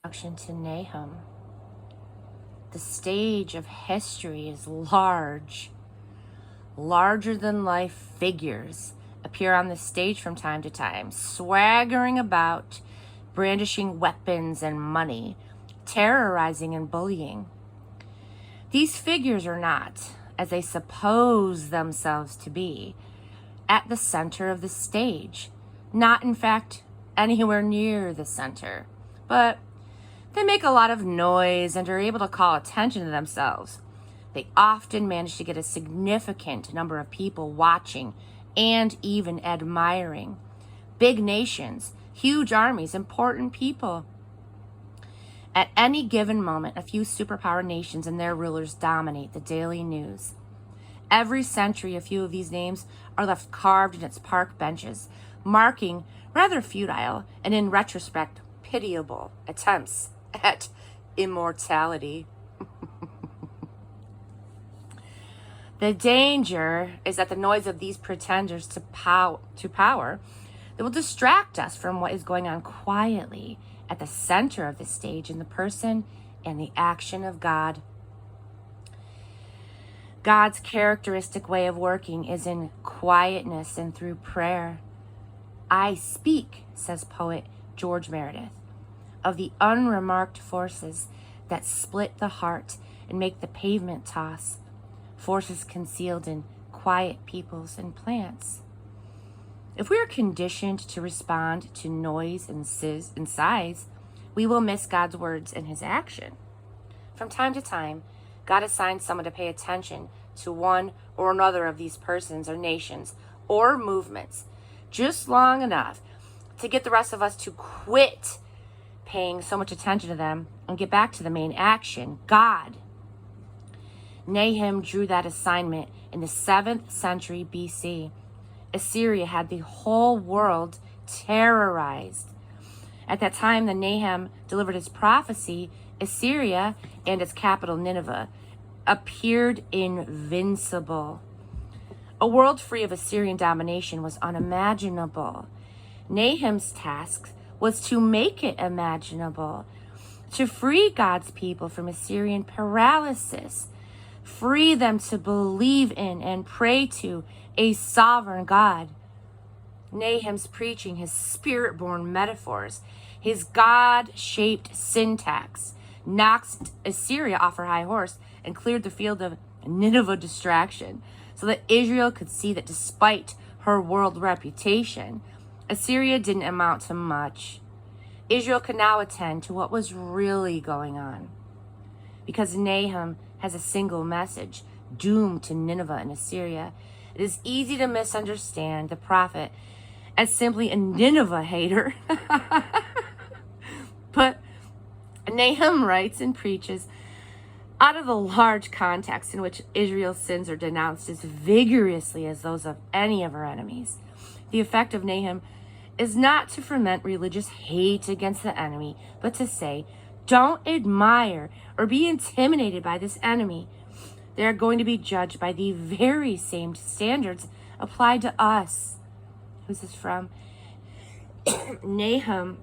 Introduction to Nahum. The stage of history is large. Larger than life figures appear on the stage from time to time, swaggering about, brandishing weapons and money, terrorizing and bullying. These figures are not, as they suppose themselves to be, at the center of the stage, not in fact anywhere near the center, but they make a lot of noise and are able to call attention to themselves. They often manage to get a significant number of people watching and even admiring. Big nations, huge armies, important people. At any given moment, a few superpower nations and their rulers dominate the daily news. Every century, a few of these names are left carved in its park benches, marking rather futile and, in retrospect, pitiable attempts at immortality. The danger is that the noise of these pretenders to power that will distract us from what is going on quietly at the center of the stage in the person and the action of God. God's characteristic way of working is in quietness and through prayer. I speak, says poet George Meredith, of the unremarked forces that split the heart and make the pavement toss, forces concealed in quiet peoples and plants. If we are conditioned to respond to noise and size, we will miss God's words and his action. From time to time, God assigns someone to pay attention to one or another of these persons or nations or movements just long enough to get the rest of us to quit paying so much attention to them and get back to the main action, God. Nahum drew that assignment in the 7th century BC. Assyria had the whole world terrorized. At that time, the Nahum delivered his prophecy, Assyria and its capital Nineveh appeared invincible. A world free of Assyrian domination was unimaginable. Nahum's task was to make it imaginable, to free God's people from Assyrian paralysis, free them to believe in and pray to a sovereign God. Nahum's preaching, his spirit-born metaphors, his God-shaped syntax, knocked Assyria off her high horse and cleared the field of Nineveh distraction so that Israel could see that despite her world reputation, Assyria didn't amount to much. Israel could now attend to what was really going on. Because Nahum has a single message, doomed to Nineveh and Assyria, it is easy to misunderstand the prophet as simply a Nineveh hater. But Nahum writes and preaches out of the large context in which Israel's sins are denounced as vigorously as those of any of her enemies. The effect of Nahum is not to foment religious hate against the enemy, but to say, don't admire or be intimidated by this enemy. They are going to be judged by the very same standards applied to us. Who's this from? Nahum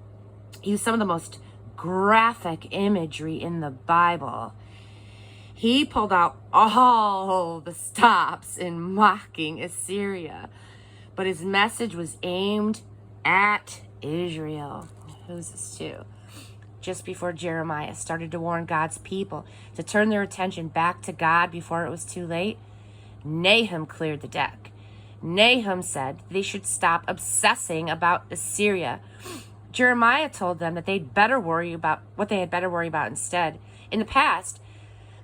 used some of the most graphic imagery in the Bible. He pulled out all the stops in mocking Assyria, but his message was aimed at Israel. Who's this to? Just before Jeremiah started to warn God's people to turn their attention back to God before it was too late, Nahum cleared the deck. Nahum said they should stop obsessing about Assyria. Jeremiah told them that they'd better worry about what they had better worry about instead. In the past,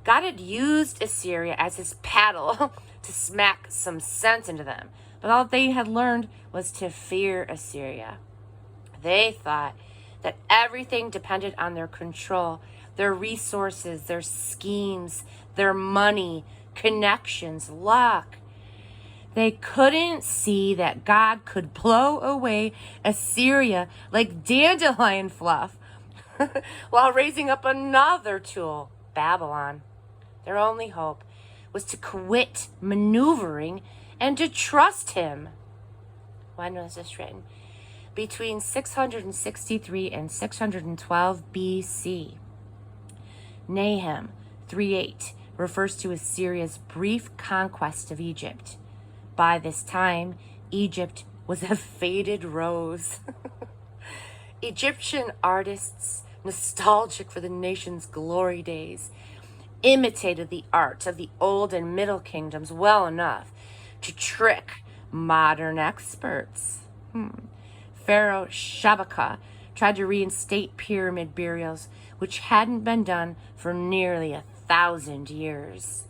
God had used Assyria as his paddle to smack some sense into them, but all they had learned was to fear Assyria. They thought that everything depended on their control, their resources, their schemes, their money, connections, luck. They couldn't see that God could blow away Assyria like dandelion fluff while raising up another tool, Babylon. Their only hope was to quit maneuvering and to trust him. When was this written? between 663 and 612 BC. Nahum 3:8 refers to Assyria's brief conquest of Egypt. By this time, Egypt was a faded rose. Egyptian artists, nostalgic for the nation's glory days, imitated the art of the Old and Middle Kingdoms well enough to trick modern experts. Pharaoh Shabaka tried to reinstate pyramid burials, which hadn't been done for nearly 1,000 years.